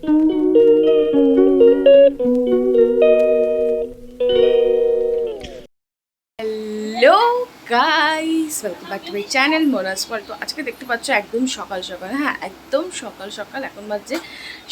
Hello guys, welcome back to my channel Monas world. তো আজকে দেখতে পাচ্ছ একদম সকাল সকাল, হ্যাঁ একদম সকাল সকাল, এখন বাজে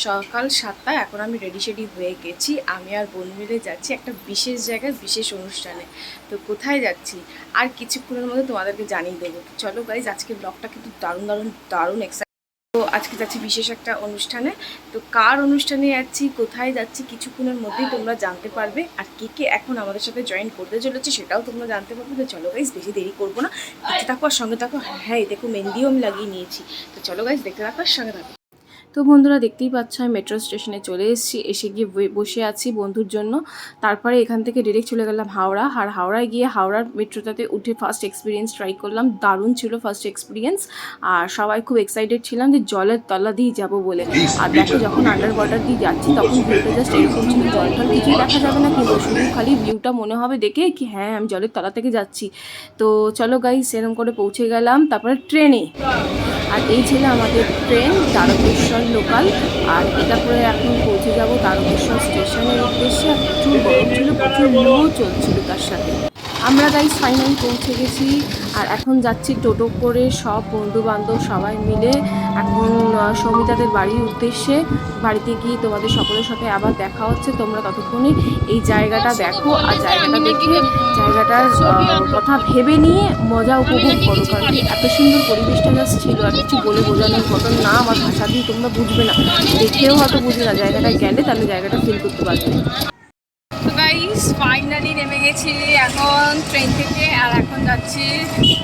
সকাল 7টা। এখন আমি রেডি শেডি হয়ে গেছি। আমি আর বোন মিলে যাচ্ছি একটা বিশেষ জায়গায়, বিশেষ অনুষ্ঠানে। তো কোথায় যাচ্ছি আর কিছুক্ষণের মধ্যে তোমাদেরকে জানিয়ে দেবো। তো চলো গাইস, আজকে ব্লগটা কিন্তু দারুণ দারুণ দারুণ এক্সাইট। তো আজকে যাচ্ছি বিশেষ একটা অনুষ্ঠানে। তো কার অনুষ্ঠানে যাচ্ছি, কোথায় যাচ্ছি, কিছুক্ষণের মধ্যেই তোমরা জানতে পারবে। আর কে কে এখন আমাদের সাথে জয়েন করতে চলেছে সেটাও তোমরা জানতে পারবে। তো চলো গাইস, বেশি দেরি করবো না, দেখতে থাকো আর সঙ্গে থাকো। হ্যাঁ দেখো, মেহেন্দিও আমি লাগিয়ে নিয়েছি। তো চলো গাইস, দেখতে থাকো আর সঙ্গে থাকো। তো বন্ধুরা, দেখতেই পাচ্ছ আমি মেট্রো স্টেশনে চলে এসেছি। এসে গিয়ে বসে আছি বন্ধুর জন্য। তারপরে এখান থেকে ডিরেক্ট চলে গেলাম হাওড়া। আর হাওড়ায় গিয়ে হাওড়ার মেট্রোটাতে উঠে ফার্স্ট এক্সপিরিয়েন্স ট্রাই করলাম। দারুণ ছিল ফার্স্ট এক্সপিরিয়েন্স। আর সবাই খুব এক্সাইটেড ছিলাম যে জলের তলা দিয়ে যাবো বলে। আর দেখো, যখন আন্ডার ওয়াটার দিয়ে যাচ্ছি তখন ভিউটা জাস্ট এরকম ছিল, জল টল কিছুই দেখা যাবে না, কিন্তু শুধু খালি ভিউটা মনে হবে দেখে কি হ্যাঁ আমি জলের তলা থেকে যাচ্ছি। তো চলো গাইস, সেরকম করে পৌঁছে গেলাম তারপরে ট্রেনে। আর এই ছিল আমাদের ট্রেন, তারকেশ্বর লোকাল। আর এটা করে এখন পৌঁছে যাব তারকেশ্বর স্টেশনের উদ্দেশ্যে। আর প্রচুর গরম ছিল, প্রচুর লো চলছিল তার সাথে। আমরা গাইস ফাইনালি পৌঁছে গেছি। আর এখন যাচ্ছি টোটো করে সব বন্ধু বান্ধব সবাই মিলে এখন সৌমিতাদের বাড়ির উদ্দেশ্যে। বাড়িতে গিয়ে তোমাদের সকলের সাথে আবার দেখা হচ্ছে। তোমরা ততক্ষণে এই জায়গাটা দেখো আর জায়গাটা দেখে জায়গাটার কথা ভেবে নিয়ে মজা উপভোগ করো। কারণ কি এত সুন্দর পরিবেশটা জাস্ট ছিল, আর কিছু বলে বোঝানোর মতন না। আমার ভাষা দিয়ে তোমরা বুঝবে না, দেখেও হয়তো বুঝবে না, জায়গাটায় গেলে তাহলে জায়গাটা ফিল করতে পারবে। তো গাইস ফাইনালি নেমে গেছি এখন ট্রেন থেকে। আর এখন যাচ্ছি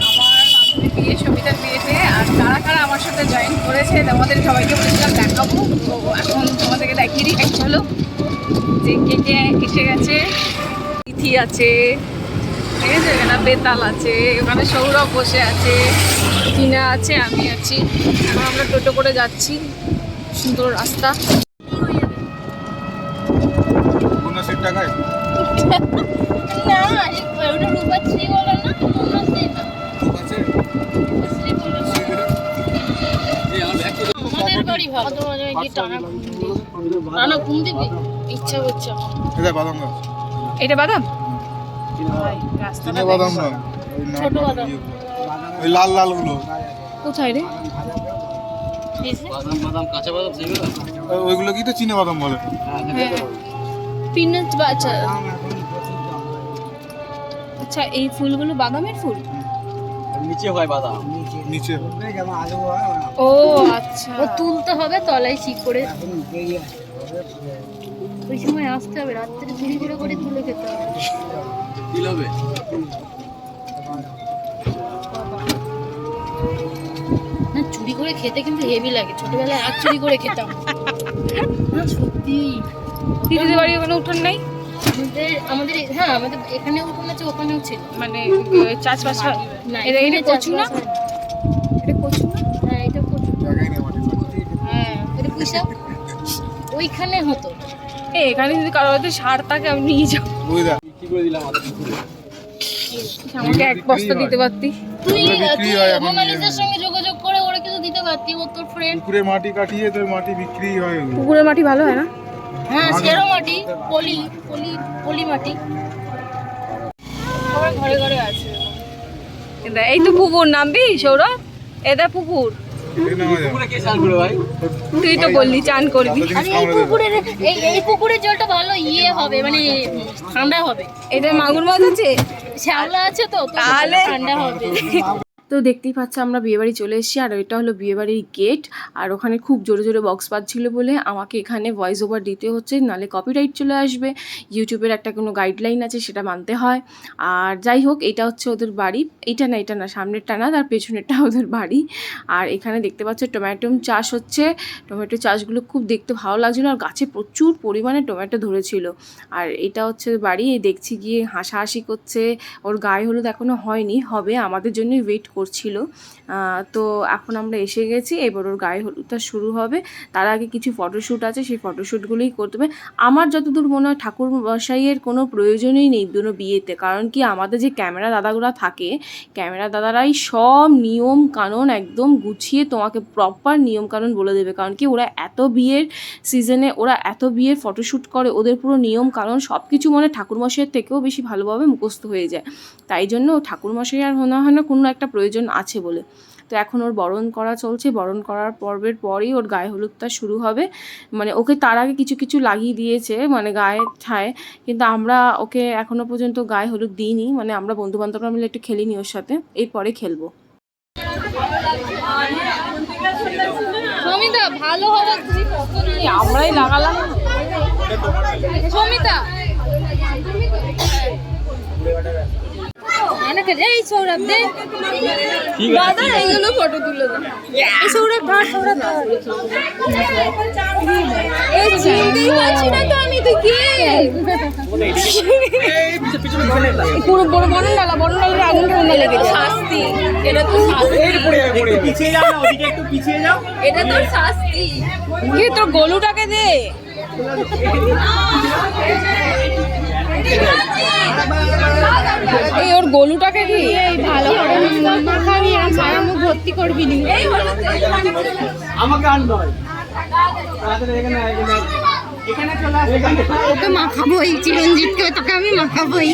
আমার বান্ধবীর বিয়ে, সবিতার বিয়েতে। আর কারা কারা আমার সাথে জয়েন করেছে তোমাদের সবাইকে বলেছিলাম দেখাবো। তো এখন তোমাদেরকে দেখিয়ে দিই। চলো, যে কে কে এসে গেছে। তিথি আছে, ঠিক আছে, এখানে বেতাল আছে, ওখানে সৌরভ বসে আছে, টিনা আছে, আমি আছি। এখন আমরা টোটো করে যাচ্ছি, সুন্দর রাস্তা। এটা বাদাম, বাদাম না, ছোট বাদাম, ওই লাল লাল গুলো কোথায় রে? বাদাম বাদাম কাঁচা বাদাম সেগুলো, ওইগুলো কি তো চীনা বাদাম বলে। হ্যাঁ, পিনাট বাটার। আচ্ছা, এই ফুলগুলো বাদামের ফুল? নিচে হয় বাদাম, নিচে। ও আচ্ছা, ও তুলতে হবে তলায় ঠিক করে। ওই সময় আসতে হবে, রাত্রে ধীরে ধীরে করে তুলে খেতে হবে। কি হবে না, চুরি করে খেতে কিন্তু হেভি লাগে। ছোটবেলায় আর চুরি করে খেতাম না, সত্যি। দিদিদের বাড়ি ওখানে উঠোন নাই আমাদের? হ্যাঁ, আমাদের এখানে উঠোন আছে, ওখানেও ছিল, মানে চাষবাস না। এটা কচু না? এটা কচু না? হ্যাঁ, এটা কচু। হ্যাঁ, এটা পুঁইশাক ওইখানে হতো। এখানে যদি কারো হাতে সার থাকে আমি নিয়ে যাবো। আমাকে এক বস্তা দিতে পারতি তুই। মোনালিসার সঙ্গে যোগাযোগ করে ওরা কিছু দিতে পারতি, ও তোর ফ্রেন্ড। পুকুরে মাটি কাটিয়ে তোর মাটি বিক্রি হয়। পুকুরে মাটি ভালো হয় না? হ্যাঁ, সেরো মাটি, পলি পলি পলি মাটি সবার ঘরে ঘরে আছে। এই তো পুকুর, নামবি সৌরভ? এটা পুকুর। তুই তো বললি চান করবি। এই পুকুরের জলটা ভালো ইয়ে হবে, মানে ঠান্ডা হবে। এটা মাগুর মাছ আছে, শ্যাওলা আছে, তো তাহলে ঠান্ডা হবে। তো দেখতেই পাচ্ছ আমরা বিয়েবাড়ি চলে এসেছি। আর এটা হলো বিয়েবাড়ির গেট। আর ওখানে খুব জোরে জোরে বক্স বাজছিল বলে আমাকে এখানে ভয়েস ওভার দিতে হচ্ছে, নাহলে কপিরাইট চলে আসবে। ইউটিউবের একটা কোনো গাইডলাইন আছে, সেটা মানতে হয়। আর যাই হোক, এটা হচ্ছে ওদের বাড়ি। এটা না, সামনেরটা না, তার পেছনেরটা ওদের বাড়ি। আর এখানে দেখতে পাচ্ছ টমেটো চাষ হচ্ছে। টমেটো চাষগুলো খুব দেখতে ভালো লাগছিলো, আর গাছে প্রচুর পরিমাণে টমেটো ধরেছিল। আর এটা হচ্ছে বাড়ি। দেখছি গিয়ে হাসাহাসি করছে। ওর গায়ে হলুদ এখনও হয়নি, হবে, আমাদের জন্যই ওয়েট করছিল। তো এখন আমরা এসে গেছি, এবার ওর গায়ে হলুদটা শুরু হবে। তার আগে কিছু ফটোশ্যুট আছে, সেই ফটোশ্যুটগুলোই করতে হবে। আমার যতদূর মনে হয় ঠাকুর মশাইয়ের কোনো প্রয়োজনই নেই কোনো বিয়েতে, কারণ কি আমাদের যে ক্যামেরা দাদাগুলো থাকে, ক্যামেরা দাদারাই সব নিয়ম কানুন একদম গুছিয়ে তোমাকে প্রপার নিয়ম কানুন বলে দেবে। কারণ কি ওরা এত বিয়ের সিজনে ওরা এত বিয়ের ফটোশ্যুট করে, ওদের পুরো নিয়ম কানুন সব কিছু মানে ঠাকুরমশাইয়ের থেকেও বেশি ভালোভাবে মুখস্থ হয়ে যায়। তাই জন্য ঠাকুরমশাই আর মনে হয় না কোনো একটা প্রয়োজন আছে বলে। তো এখন ওর বরণ করা চলছে, বরণ করার পর্বের পরই ওর গায়ে হলুদটা শুরু হবে। মানে ওকে তার আগে কিছু কিছু লাগিয়ে দিয়েছে মানে গায়ে ঠায়, কিন্তু আমরা ওকে এখনও পর্যন্ত গায়ে হলুদ দিইনি। মানে আমরা বন্ধুবান্ধবরা মিলে একটু খেলিনি ওর সাথে, এরপরে খেলবো। সমিতা ভালো হবে, তুমি কত নিয়ে আমরাই লাগালাম। সমিতা অনেক এই সৌরভ দে দাদা এইগুলো ফটো তুলে দাও। এই সৌরভ ধর, সৌরভ ধর। এই চিনতেই পারছি না তো আমি, তুই কে? পুরো বড় বড় আগুন ঠান্ডা লেগেছে। শাস্তি এটা তো শাস্তি। একটু পিছিয়ে যাও না, ওদিকে একটু পিছিয়ে যাও। এটা তোর শাস্তি। কি তোর গলুটাকে দে। এই ওর গলুটাকে কি ভালো করে মাখাবি আর সারা মুখ ভর্তি করবি নি। আমাকে আন নয়, এখানে চলে আসো, ওকে মাখাবোই, চিরঞ্জিতকে তোকে আমি মাখাবোই।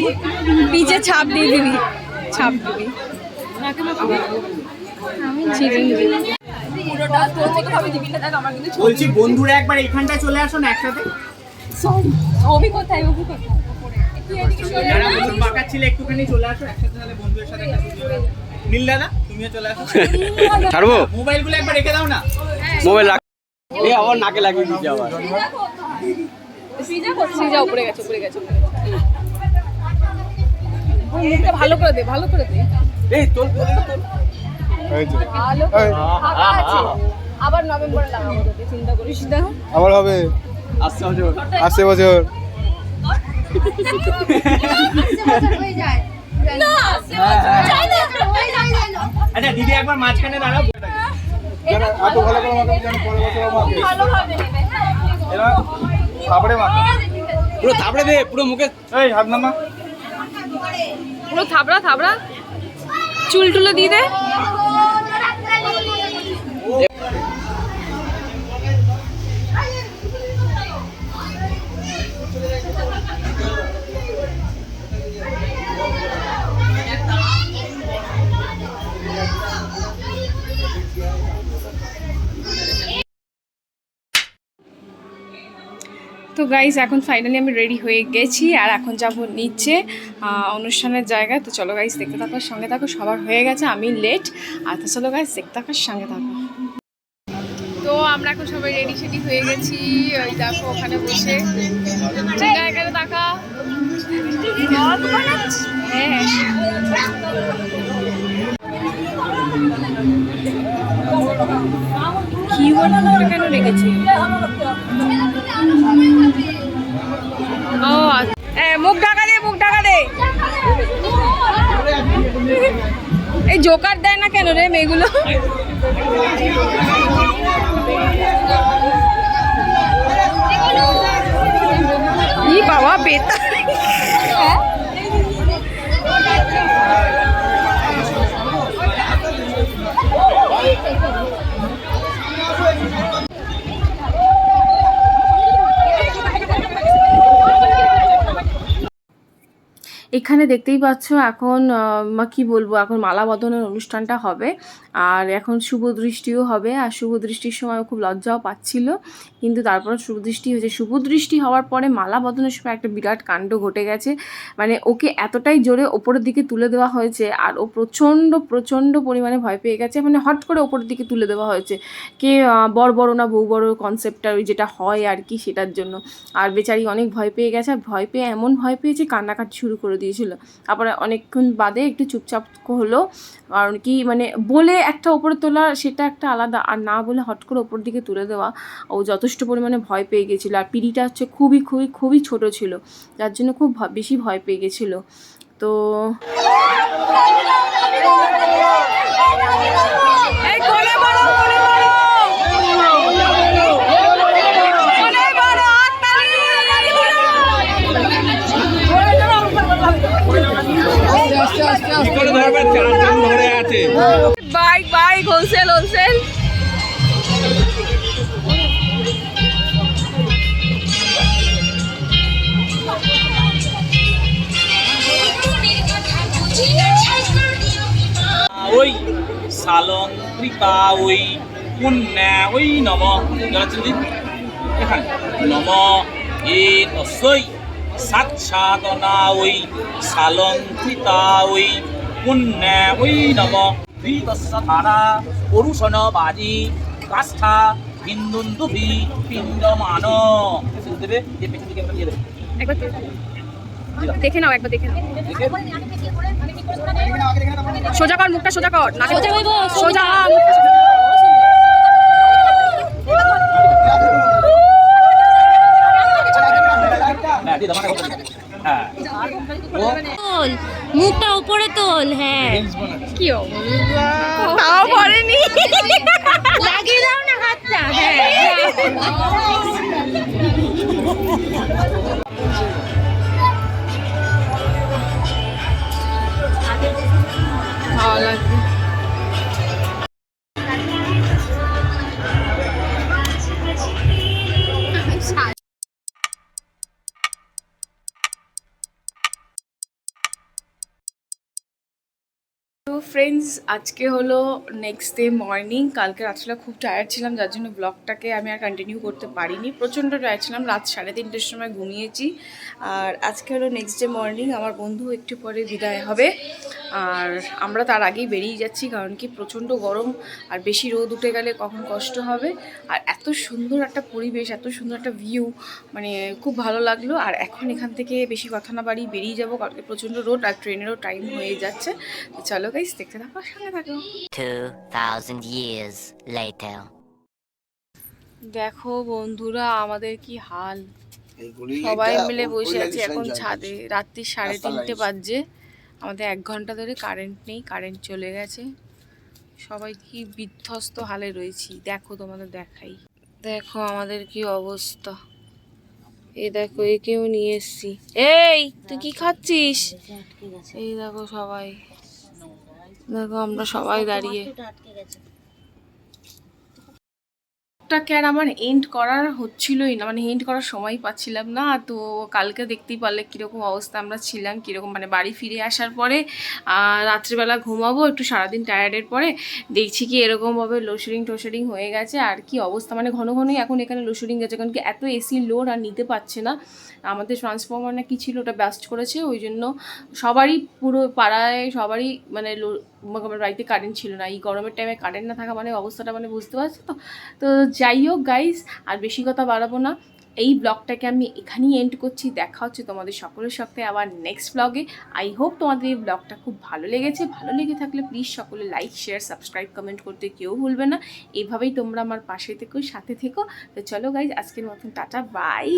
নিচে ছাপ দিয়ে দিবি, ছাপ দিবি। আমি চিরঞ্জিত পুরোটা তোর মতো ভাবে দিবি না। দেখ আমার কিন্তু বলছি বন্ধুরা একবার এখানটায় চলে আসো না একসাথে। অভি কোথায়? অভি কোথায়? যারা বন্ধু বাঁকা ছিল একটুখানি চলে আসো একসাথে, তাহলে বন্ধুদের সাথে একটা ভিডিও। নীল দাদা তুমিও চলে আসো। ছাড়বো মোবাইলগুলো একবার রেখে দাও না। মোবাইল এই আবার নাকে লাগিয়ে দিচ্ছে আবার। সিজা উপরে গেছে, উপরে গেছে। মুখটা ভালো করে দে, ভালো করে দে। এই তোল তোল তোল। ভালো করে ফাঁকা আছে। আবার নভেম্বরে লাগাবো তোকে, চিন্তা করিস না। আবার হবে আসছে বছর। আসছে বছর। আচ্ছা দিদি একবার মাঝখানে দাঁড়াও। এত ভালো করে মাখাবি যেন পরের বছর মাখে। ভালোভাবে নেবে, হ্যাঁ। এরা থাবড়ে মাখে, পুরো থাপড়ে দে, পুরো মুখে। এই হাত নামা। পুরো থাবড়া থাবড়া, চুল টুলো দিয়ে দে। তো গাইজ এখন ফাইনালি আমি রেডি হয়ে গেছি, আর এখন যাব নিচে অনুষ্ঠানের জায়গায়। তো চলো গাইজ দেখতে থাকো, সঙ্গে থাকো। সবার হয়ে গেছে, আমি লেট। আর তো চলো গাইজ দেখতে থাকো, সঙ্গে থাকো। তো আমরা এখন সবাই রেডি সেডি হয়ে গেছি। ওই দেখো ওখানে বসে জায়গায় দেখা। হ্যাঁ কিওয়ার্ড কেন রেখেছি? ও মুখ ঢাকা দে, মুখ ঢাকা দে। এই জোকার দেয় না কেন রে মেয়েগুলো? ই বাবা বেতা। এখানে দেখতেই পাচ্ছ এখন কি বলবো, এখন মালা বদনের অনুষ্ঠানটা হবে, আর এখন শুভ দৃষ্টিও হবে। আর শুভ দৃষ্টির সময় খুব লজ্জাও পাচ্ছিল, কিন্তু তারপর শুভ দৃষ্টি হয়েছে। শুভ দৃষ্টি হওয়ার পরে মালা বদনের সময় একটা বিরাট কাণ্ড ঘটে গেছে। মানে ওকে এতটাই জোরে ওপরের দিকে তুলে দেওয়া হয়েছে, আর ও প্রচণ্ড পরিমাণে ভয় পেয়ে গেছে। মানে হট করে ওপরের দিকে তুলে দেওয়া হয়েছে, কে বড় না বউ বড় কনসেপ্টটা ওই যেটা হয় আর কি, সেটার জন্য। আর বেচারি অনেক ভয় পেয়ে গেছে, আর ভয় পেয়ে এমন ভয় পেয়েছে কান্নাকাটি শুরু করে দিয়েছিল। তারপরে অনেকক্ষণ বাদে একটু চুপচাপ হলো, কারণ কি মানে বলে একটা ওপরে তোলা সেটা একটা আলাদা, আর না বলে হট করে ওপর দিকে তুলে দেওয়া। ও যথেষ্ট পরিমাণে ভয় পেয়ে গেছিলো, আর পিড়িটা হচ্ছে খুবই ছোট ছিল, যার জন্য খুব বেশি ভয় পেয়ে গেছিলো। তো এই কোলে বড় কোলে বড় কোলে বড় হাততালি কি করে ধরবেন? চারজন ধরে আছে। বাইক হোলসেল ওই সালঙ্কৃতা ওই পুণ্যা ওই নম এখানে নম এ তস্যই সাক্ষাদনা ওই সালঙ্কৃতা ওই পুণ্যা ওই নম দ্বিতস্য ধারা পুরুষন বাজি কাষ্ঠা বিন্দুন্দুভি পিণ্ডমান দেবে যে পেছন দিকে একটা দিয়ে দেবে একবার দেখে নাও সোজা কর মুখটা সোজা কর না সোজা সোজা হ্যাঁ দিয়ে দাও হ্যাঁ তোল মুখটা উপরে তোল, হ্যাঁ কি অবস্থা তাও পড়েনি লাগিয়ে দাও না হাতটা, হ্যাঁ ভালো লাগবে তো ফ্রেন্ডস আজকে হলো নেক্সট ডে মর্নিং। কালকে রাত্রিবেলা খুব টায়ার্ড ছিলাম, যার জন্য ব্লগটাকে আমি আর কন্টিনিউ করতে পারিনি। প্রচণ্ড টায়ার্ড ছিলাম, রাত 3:30টার সময় ঘুমিয়েছি। আর আজকে হলো নেক্সট ডে মর্নিং, আমার বন্ধু একটু পরে বিদায় হবে। আর আমরা তার আগেই বেরিয়ে যাচ্ছি, কারণ কি প্রচণ্ড গরম আর বেশি রোদ উঠে গেলে কখন কষ্ট হবে। আর এত সুন্দর একটা পরিবেশ, এত সুন্দর একটা ভিউ, মানে খুব ভালো লাগলো। আর এখন এখান থেকে বেশি কথা না বাড়ি বেরিয়ে যাবো, কারণ প্রচণ্ড রোদ আর ট্রেনেরও টাইম হয়ে যাচ্ছে। তো চলো গাইস, দেখতে থাকো, সঙ্গে থাকো। 2000 years later. দেখো বন্ধুরা, আমাদের কি হাল, সবাই মিলে বসে আছি এখন ছাদে। রাত্রি 3:30 বাজে, আমাদের 1 ঘন্টা ধরে কারেন্ট নেই, কারেন্ট চলে গেছে। সবাই কি বিধ্বস্ত হালে রয়েছি, দেখো তোমাদের দেখাই। দেখো আমাদের কি অবস্থা, এই দেখো একেও নিয়ে এসছি। এই তুই কি খাচ্ছিস? এই দেখো সবাই, দেখো আমরা সবাই দাঁড়িয়ে। ব্লগটাকে আর আমার এন্ড করার হচ্ছিলই না, মানে এন্ড করার সময় পাচ্ছিলাম না। তো কালকে দেখতেই পারলে কীরকম অবস্থা আমরা ছিলাম, কীরকম মানে বাড়ি ফিরে আসার পরে রাত্রিবেলা ঘুমাবো একটু, সারাদিন টায়ার্ডের পরে দেখছি কি এরকমভাবে লোডশেডিং হয়ে গেছে। আর কি অবস্থা, মানে ঘন ঘনই এখন এখানে লোডশেডিং গেছে, কারণ কি এত এসির লোড আর নিতে পারছে না। আমাদের ট্রান্সফরমার না কি ছিল, ওটা ব্লাস্ট করেছে, ওই জন্য সবারই পুরো পাড়ায় সবারই মানে আমার বাড়িতে কারেন্ট ছিল না। এই গরমের টাইমে কারেন্ট না থাকা মানে অবস্থাটা মানে বুঝতে পারছো তো। তো যাই হোক গাইস, আর বেশি কথা বাড়াবো না, এই ব্লগটাকে আমি এখানেই এন্ড করছি। দেখা হচ্ছে তোমাদের সকলের সাথে আবার নেক্সট ব্লগে। আই হোপ তোমাদের এই ব্লগটা খুব ভালো লেগেছে। ভালো লেগে থাকলে প্লিজ সকলে লাইক, শেয়ার, সাবস্ক্রাইব, কমেন্ট করতে কেউ ভুলবে না। এইভাবেই তোমরা আমার পাশে থেকো, সাথে থেকো। তো চলো গাইস, আজকের মতন টাটা, বাই।